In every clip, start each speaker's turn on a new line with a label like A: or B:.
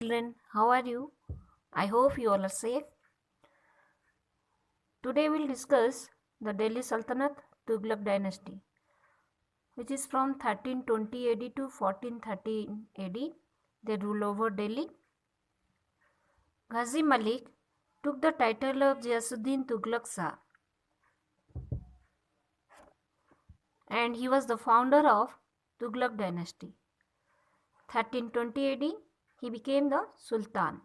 A: Children, how are you? I hope you all are safe. Today we'll discuss the Delhi Sultanate Tughlaq dynasty, which is from 1320 AD to 1413 AD. They rule over Delhi. Ghazi Malik took the title of Ghiyasuddin Tughlaq Shah, and he was the founder of Tughlaq dynasty. 1320 AD, he became the Sultan.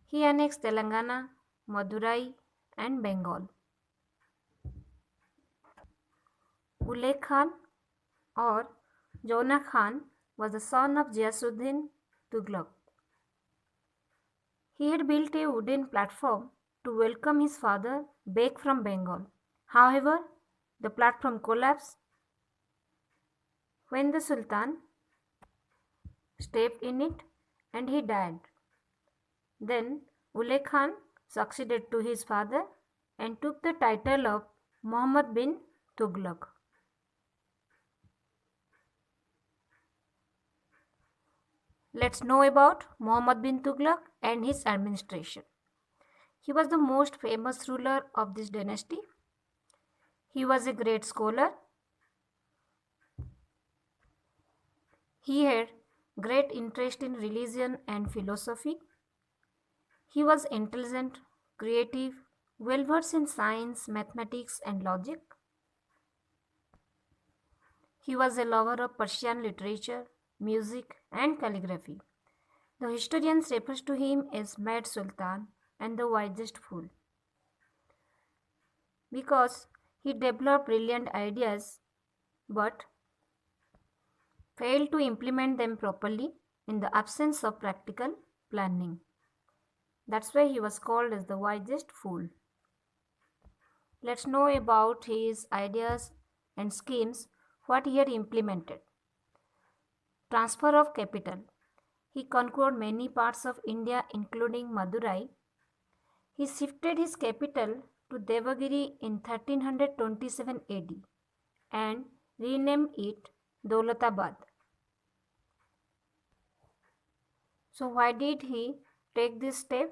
A: He annexed Telangana, Madurai, and Bengal. Ulay Khan or Jona Khan was the son of Ghiyasuddin Tughlaq. He had built a wooden platform to welcome his father back from Bengal. However, the platform collapsed when the Sultan stepped in it and he died. Then Ulay Khan succeeded to his father and took the title of Muhammad bin Tughlaq. Let's know about Muhammad bin Tughlaq and his administration. He was the most famous ruler of this dynasty. He was a great scholar. He had great interest in religion and philosophy. He was intelligent, creative, well versed in science, mathematics, and logic. He was a lover of Persian literature, music, and calligraphy. The historians refer to him as Mad Sultan and the wisest fool because he developed brilliant ideas but failed to implement them properly in the absence of practical planning. That's why he was called as the wisest fool. Let's know about his ideas and schemes, what he had implemented. Transfer of capital. He conquered many parts of India including Madurai. He shifted his capital to Devagiri in 1327 AD and renamed it Daulatabad. So why did he take this step?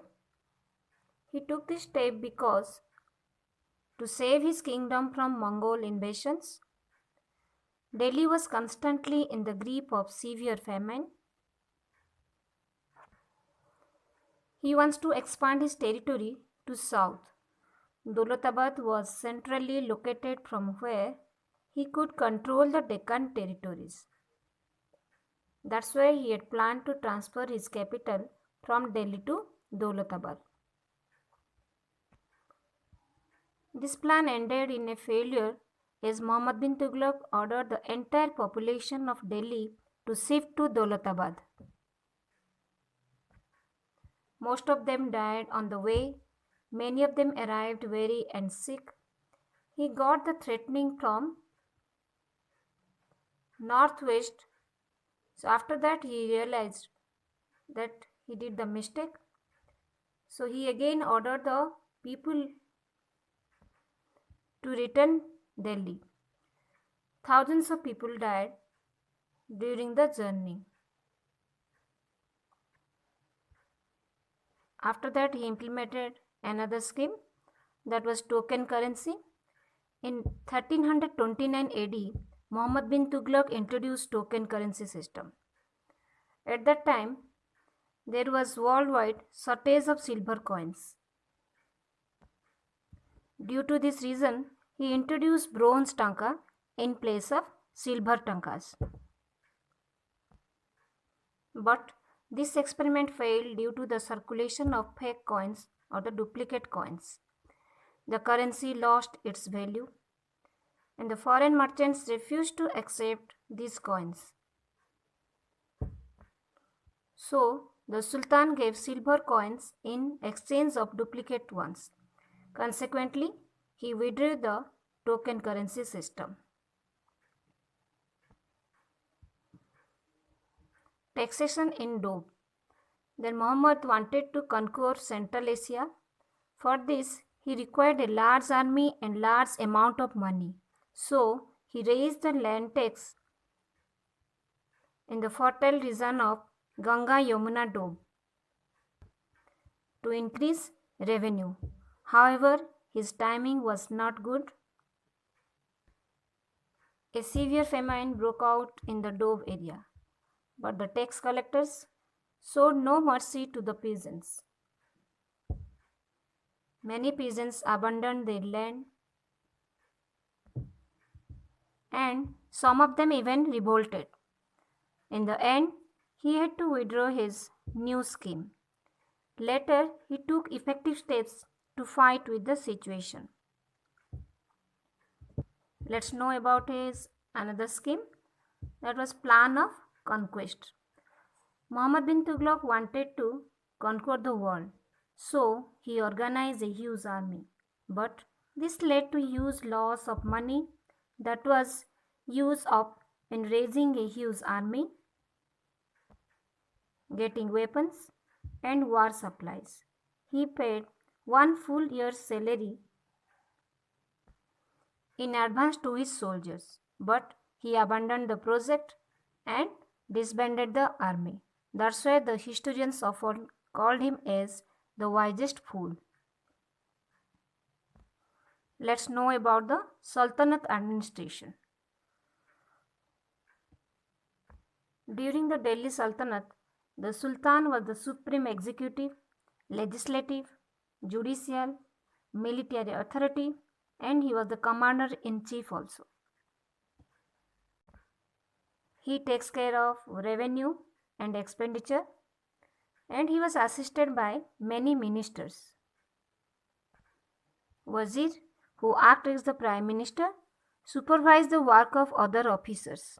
A: He took this step because to save his kingdom from Mongol invasions. Delhi was constantly in the grip of severe famine. He wants to expand his territory to south. Daulatabad was centrally located from where he could control the Deccan territories. That's why he had planned to transfer his capital from Delhi to Daulatabad. This plan ended in a failure as Muhammad bin Tughlaq ordered the entire population of Delhi to shift to Daulatabad. Most of them died on the way. Many of them arrived weary and sick. He got the threatening from northwest. So after that he realized that he did the mistake. So he again ordered the people to return Delhi. Thousands of people died during the journey. After that he implemented another scheme, that was token currency. In 1329 AD, Muhammad bin Tughlaq introduced token currency system. At that time, there was worldwide shortage of silver coins. Due to this reason, he introduced bronze tanka in place of silver tankas. But this experiment failed due to the circulation of fake coins or the duplicate coins. The currency lost its value and the foreign merchants refused to accept these coins. So, the Sultan gave silver coins in exchange of duplicate ones. Consequently, he withdrew the token currency system. Taxation in Doab. Then Muhammad wanted to conquer Central Asia. For this, he required a large army and large amount of money. So, he raised the land tax in the fertile region of Ganga Yamuna Doab to increase revenue. However, his timing was not good. A severe famine broke out in the Doab area, but the tax collectors showed no mercy to the peasants. Many peasants abandoned their land, and some of them even revolted. In the end, he had to withdraw his new scheme. Later, he took effective steps to fight with the situation. Let's know about his another scheme, that was plan of conquest. Muhammad bin Tughlaq wanted to conquer the world, so he organized a huge army. But this led to huge loss of money that was used up in raising a huge army, getting weapons, and war supplies. He paid one full year's salary in advance to his soldiers, but he abandoned the project and disbanded the army. That's why the historians often called him as the wisest fool. Let's know about the Sultanate administration. During the Delhi Sultanate, the Sultan was the supreme executive, legislative, judicial, military authority, and he was the commander-in-chief also. He takes care of revenue and expenditure, and he was assisted by many ministers. Wazir, who acted as the prime minister, supervised the work of other officers.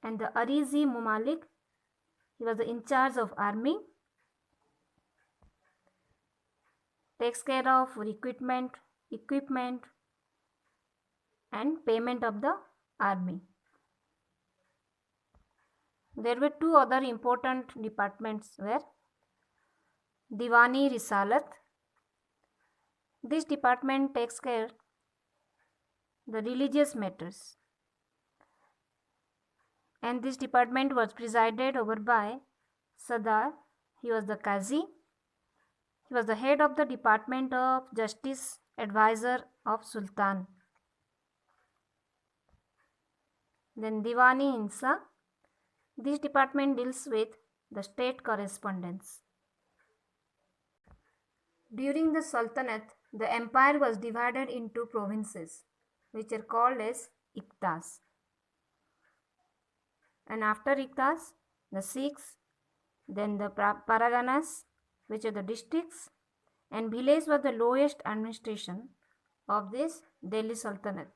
A: And the Arizi Mumalik, he was in charge of army, takes care of equipment and payment of the army. There were two other important departments were Diwani Risalat. This department takes care the religious matters, and this department was presided over by Sadar. He was the Qazi. He was the head of the Department of Justice, advisor of Sultan. Then Diwani Hinsa. This department deals with the state correspondence. During the Sultanate, the empire was divided into provinces, which are called as Iqtas. And after Iqtas, the Sikhs, then the Paraganas, which are the districts, and villages were the lowest administration of this Delhi Sultanate.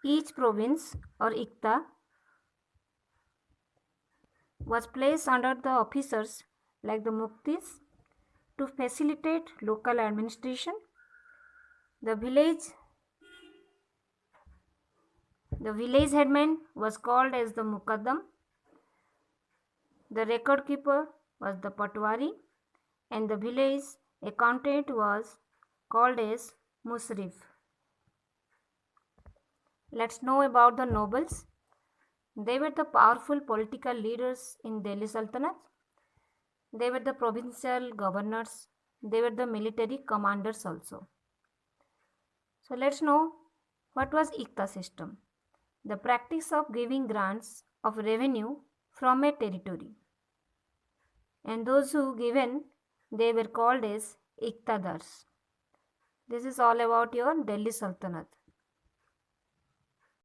A: Each province or Iqta was placed under the officers like the Muftis to facilitate local administration. The village headman was called as the Muqaddam. The record keeper was the Patwari, and the village accountant was called as Musrif. Let's know about the nobles. They were the powerful political leaders in Delhi Sultanate. They were the provincial governors. They were the military commanders also. So let's know what was Iqta system. The practice of giving grants of revenue from a territory. And those who given, they were called as Iqtadars. This is all about your Delhi Sultanate.